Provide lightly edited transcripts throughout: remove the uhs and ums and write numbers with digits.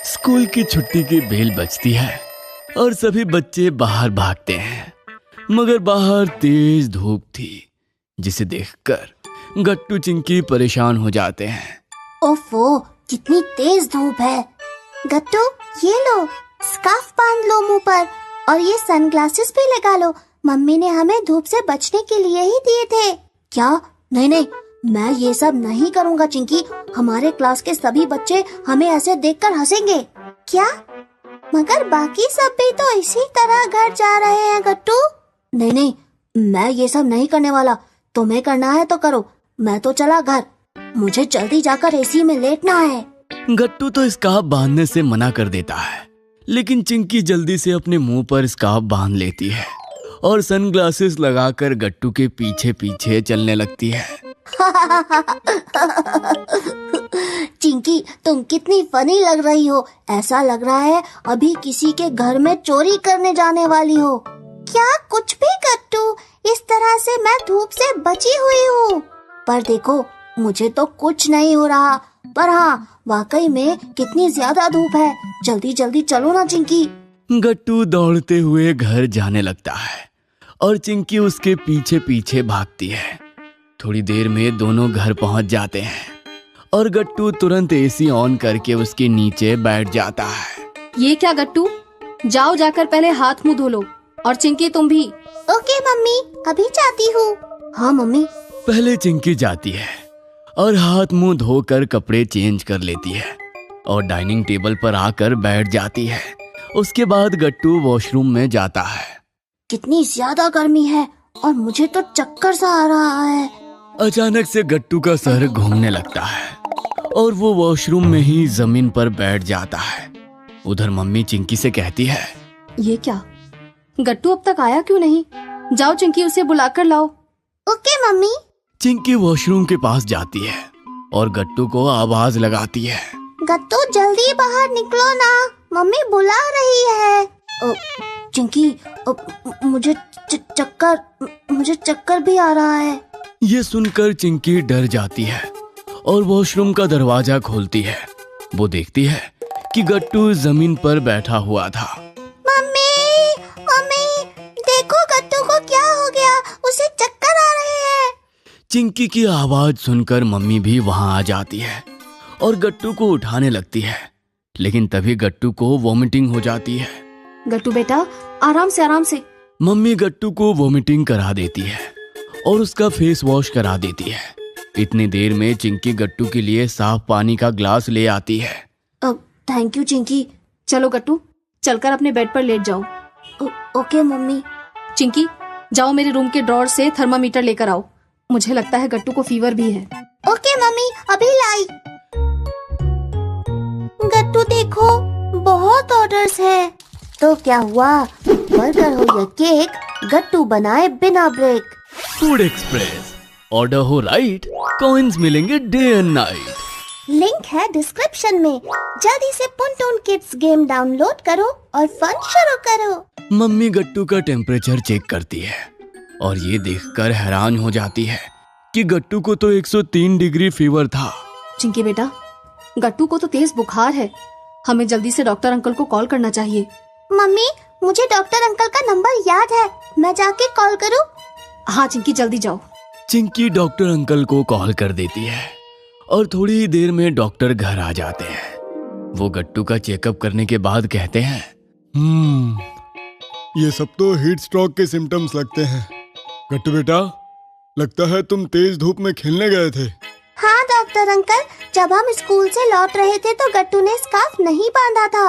School की छुट्टी की बेल बजती है और सभी बच्चे बाहर भागते हैं, मगर बाहर तेज धूप थी, जिसे देखकर गट्टू चिंकी परेशान हो जाते हैं। ओफो, कितनी तेज धूप है। गट्टू, ये लो, स्कार्फ बांध लो मुंह पर और ये सनग्लासेस भी लगा लो। मम्मी ने हमें धूप से बचने के लिए ही दिए थे। क्या? नहीं नहीं, मैं ये सब नहीं करूँगा चिंकी। हमारे क्लास के सभी बच्चे हमें ऐसे देखकर हंसेंगे। क्या? मगर बाकी सब भी तो इसी तरह घर जा रहे हैं गट्टू। नहीं नहीं, मैं ये सब नहीं करने वाला। तुम्हें करना है तो करो, मैं तो चला घर। मुझे जल्दी जाकर एसी में लेटना है। गट्टू तो स्कार्फ बांधने से मना कर देता है, लेकिन चिंकी जल्दी से अपने मुंह पर स्कार्फ बांध लेती है और सनग्लासेस लगाकर गट्टू के पीछे पीछे चलने लगती है। चिंकी, तुम कितनी फनी लग रही हो। ऐसा लग रहा है अभी किसी के घर में चोरी करने जाने वाली हो। क्या? कुछ भी गट्टू, इस तरह से मैं धूप से बची हुई हूँ। पर देखो, मुझे तो कुछ नहीं हो रहा। पर हाँ, वाकई में कितनी ज्यादा धूप है। जल्दी जल्दी चलो ना चिंकी। गट्टू दौड़ते हुए घर जाने लगता है और चिंकी उसके पीछे पीछे भागती है। थोड़ी देर में दोनों घर पहुंच जाते हैं और गट्टू तुरंत एसी ऑन करके उसके नीचे बैठ जाता है। ये क्या गट्टू, जाओ जाकर पहले हाथ मुंह धो लो। और चिंकी, तुम भी। ओके मम्मी, अभी जाती हूँ। हाँ मम्मी। पहले चिंकी जाती है और हाथ मुंह धोकर कपड़े चेंज कर लेती है और डाइनिंग टेबल पर आकर बैठ जाती है। उसके बाद गट्टू वॉशरूम में जाता है। कितनी ज्यादा गर्मी है और मुझे तो चक्कर सा आ रहा है। अचानक से गट्टू का सर घूमने लगता है और वो वॉशरूम में ही जमीन पर बैठ जाता है। उधर मम्मी चिंकी से कहती है, ये क्या, गट्टू अब तक आया क्यों नहीं? जाओ चिंकी, उसे बुलाकर लाओ। Okay mummy. चिंकी वॉशरूम के पास जाती है और गट्टू को आवाज लगाती है। गट्टू, जल्दी बाहर निकलो ना, मम्मी बुला रही है। चिंकी, मुझे चक्कर भी आ रहा है। ये सुनकर चिंकी डर जाती है और वॉशरूम का दरवाजा खोलती है। वो देखती है कि गट्टू जमीन पर बैठा हुआ था। मम्मी, देखो गट्टू को क्या हो गया, उसे चक्कर आ रहे हैं। चिंकी की आवाज सुनकर मम्मी भी वहां आ जाती है और गट्टू को उठाने लगती है, लेकिन तभी गट्टू को वॉमिटिंग हो जाती है। गट्टू बेटा, आराम से आराम से। मम्मी गट्टू को वॉमिटिंग करा देती है और उसका फेस वॉश करा देती है। इतनी देर में चिंकी गट्टू के लिए साफ पानी का ग्लास ले आती है। Thank you Chinki. चलो गट्टू, चलकर अपने बेड पर लेट जाओ। Okay mummy. चिंकी, जाओ मेरे रूम के ड्रॉर से थर्मामीटर लेकर आओ। मुझे लगता है गट्टू को फीवर भी है। ओके मम्मी, अभी लाई। गट्टू देखो, बहुत ऑर्डर्स है। तो क्या हुआ, बर्गर हो या केक, गट्टू बनाए बिना ब्रेक। फूड एक्सप्रेस, ऑर्डर हो राइट, कॉइन्स मिलेंगे डे एंड नाइट। लिंक है डिस्क्रिप्शन में। जल्दी से पुनटून किड्स गेम डाउनलोड करो और फन शुरू करो। मम्मी गट्टू का टेम्परेचर चेक करती है और ये देखकर हैरान हो जाती है कि गट्टू को तो 103 डिग्री फीवर था। चिंकी बेटा, गट्टू को तो तेज बुखार है। हमें जल्दी से डॉक्टर अंकल को कॉल करना चाहिए। मम्मी, मुझे डॉक्टर अंकल का नंबर याद है, मैं जाके कॉल करूं? हाँ चिंकी, जल्दी जाओ। चिंकी डॉक्टर अंकल को कॉल कर देती है और थोड़ी ही देर में डॉक्टर घर आ जाते हैं। वो गट्टू का चेकअप करने के बाद कहते हैं, ये सब तो हीट स्ट्रोक के सिम्टम्स लगते हैं। गट्टू बेटा, लगता है तुम तेज धूप में खेलने गए थे। हाँ डॉक्टर अंकल, जब हम स्कूल से लौट रहे थे तो गट्टू ने स्कार्फ नहीं बांधा था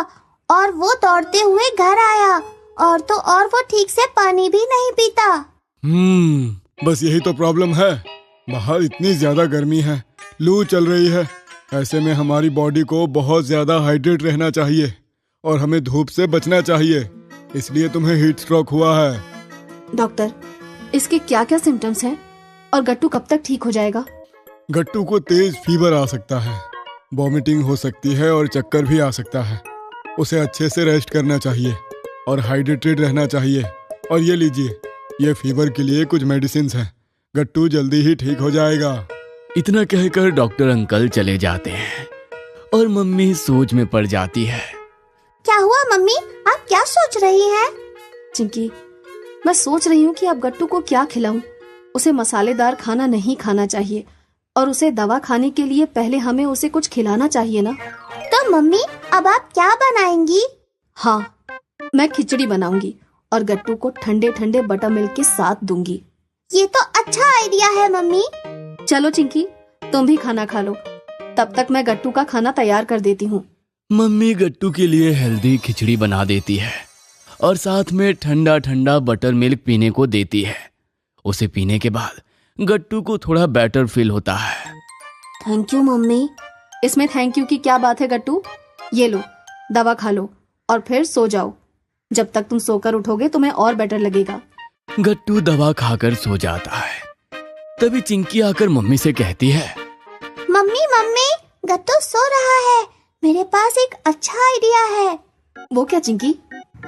और वो दौड़ते हुए घर आया और वो ठीक से पानी भी नहीं पीता। बस यही तो प्रॉब्लम है। बाहर इतनी ज्यादा गर्मी है, लू चल रही है। ऐसे में हमारी बॉडी को बहुत ज्यादा हाइड्रेट रहना चाहिए और हमें धूप से बचना चाहिए, इसलिए तुम्हें हीट स्ट्रोक हुआ है। डॉक्टर, इसके क्या क्या सिम्टम्स हैं और गट्टू कब तक ठीक हो जाएगा? गट्टू को तेज फीवर आ सकता है, वॉमिटिंग हो सकती है और चक्कर भी आ सकता है। उसे अच्छे से रेस्ट करना चाहिए और हाइड्रेटेड रहना चाहिए। और ये लीजिए, ये फीवर के लिए कुछ मेडिसिन हैं। गट्टू जल्दी ही ठीक हो जाएगा। इतना कहकर डॉक्टर अंकल चले जाते हैं और मम्मी सोच में पड़ जाती है। क्या हुआ मम्मी, आप क्या सोच रही हैं? चिंकी, मैं सोच रही हूँ कि अब गट्टू को क्या खिलाऊं। उसे मसालेदार खाना नहीं खाना चाहिए और उसे दवा खाने के लिए पहले हमें उसे कुछ खिलाना चाहिए ना। तो मम्मी अब आप क्या बनाएंगी? हाँ, मैं खिचड़ी बनाऊंगी और गट्टू को ठंडे ठंडे बटर मिल्क के साथ दूंगी। ये तो अच्छा आइडिया है मम्मी। चलो चिंकी, तुम भी खाना खा लो, तब तक मैं गट्टू का खाना तैयार कर देती हूँ। मम्मी गट्टू के लिए हेल्दी खिचड़ी बना देती है और साथ में ठंडा ठंडा बटर मिल्क पीने को देती है। उसे पीने के बाद गट्टू को थोड़ा बेटर फील होता है। Thank you mummy. इसमें थैंक यू की क्या बात है गट्टू? ये लो, दवा खा लो और फिर सो जाओ। जब तक तुम सोकर उठोगे तुम्हें और बेटर लगेगा। गट्टू दवा खाकर सो जाता है। तभी चिंकी आकर मम्मी से कहती है, मम्मी मम्मी, गट्टू सो रहा है। मेरे पास एक अच्छा आइडिया है। वो क्या चिंकी?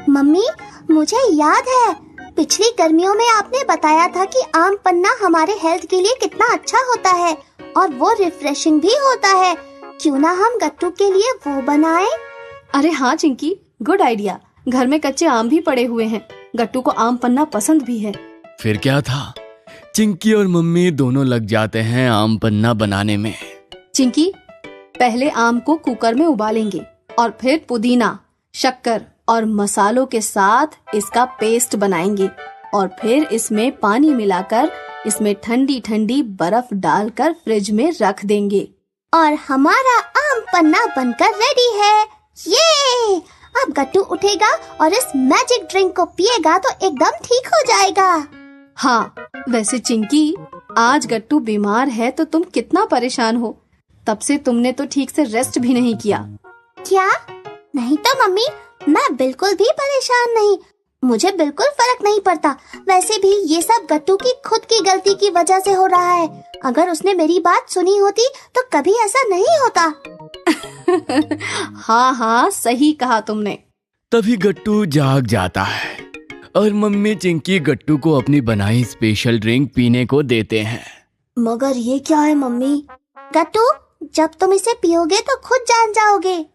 मम्मी, मुझे याद है पिछली गर्मियों में आपने बताया था कि आम पन्ना हमारे हेल्थ के लिए कितना अच्छा होता है और वो रिफ्रेशिंग भी होता है। क्यों ना हम गट्टू के लिए वो बनाएं? अरे हाँ चिंकी, गुड आइडिया। घर में कच्चे आम भी पड़े हुए हैं, गट्टू को आम पन्ना पसंद भी है। फिर क्या था, चिंकी और मम्मी दोनों लग जाते हैं आम पन्ना बनाने में। चिंकी, पहले आम को कुकर में उबालेंगे और फिर पुदीना, शक्कर और मसालों के साथ इसका पेस्ट बनाएंगे और फिर इसमें पानी मिलाकर इसमें ठंडी ठंडी बर्फ डालकर फ्रिज में रख देंगे और हमारा आम पन्ना बनकर रेडी है। ये अब गट्टू उठेगा और इस मैजिक ड्रिंक को पिएगा तो एकदम ठीक हो जाएगा। हाँ, वैसे चिंकी, आज गट्टू बीमार है तो तुम कितना परेशान हो। तब से तुमने तो ठीक से रेस्ट भी नहीं किया। क्या? नहीं तो मम्मी, मैं बिल्कुल भी परेशान नहीं। मुझे बिल्कुल फर्क नहीं पड़ता। वैसे भी ये सब गट्टू की खुद की गलती की वजह से हो रहा है। अगर उसने मेरी बात सुनी होती तो कभी ऐसा नहीं होता। हाँ हाँ, सही कहा तुमने। तभी गट्टू जाग जाता है और मम्मी चिंकी गट्टू को अपनी बनाई स्पेशल ड्रिंक पीने को देते हैं। मगर ये क्या है मम्मी? गट्टू, जब तुम इसे पियोगे तो खुद जान जाओगे।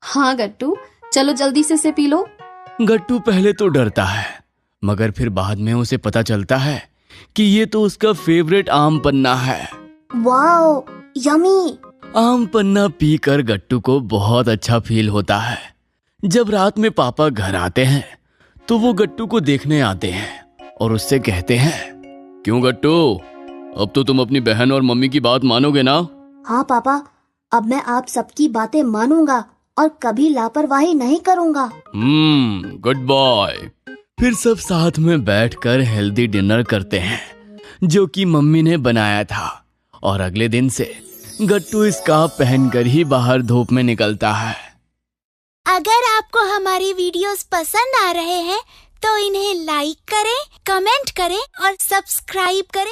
हाँ गट्टू, चलो जल्दी से इसे पी लो। गट्टू पहले तो डरता है, मगर फिर बाद में उसे पता चलता है कि ये तो उसका फेवरेट आम पन्ना है। Wow, yummy. आम पन्ना पीकर गट्टू को बहुत अच्छा फील होता है। जब रात में पापा घर आते हैं तो वो गट्टू को देखने आते हैं और उससे कहते हैं, क्यों गट्टू, अब तो तुम अपनी बहन और मम्मी की बात मानोगे ना? हाँ पापा, अब मैं आप सबकी बातें मानूंगा और कभी लापरवाही नहीं करूंगा। Good boy. फिर सब साथ में बैठकर हेल्दी डिनर करते हैं जो कि मम्मी ने बनाया था और अगले दिन से गट्टू स्कार्फ पहनकर ही बाहर धूप में निकलता है। अगर आपको हमारी वीडियोस पसंद आ रहे हैं तो इन्हें लाइक करें, कमेंट करें और सब्सक्राइब करें।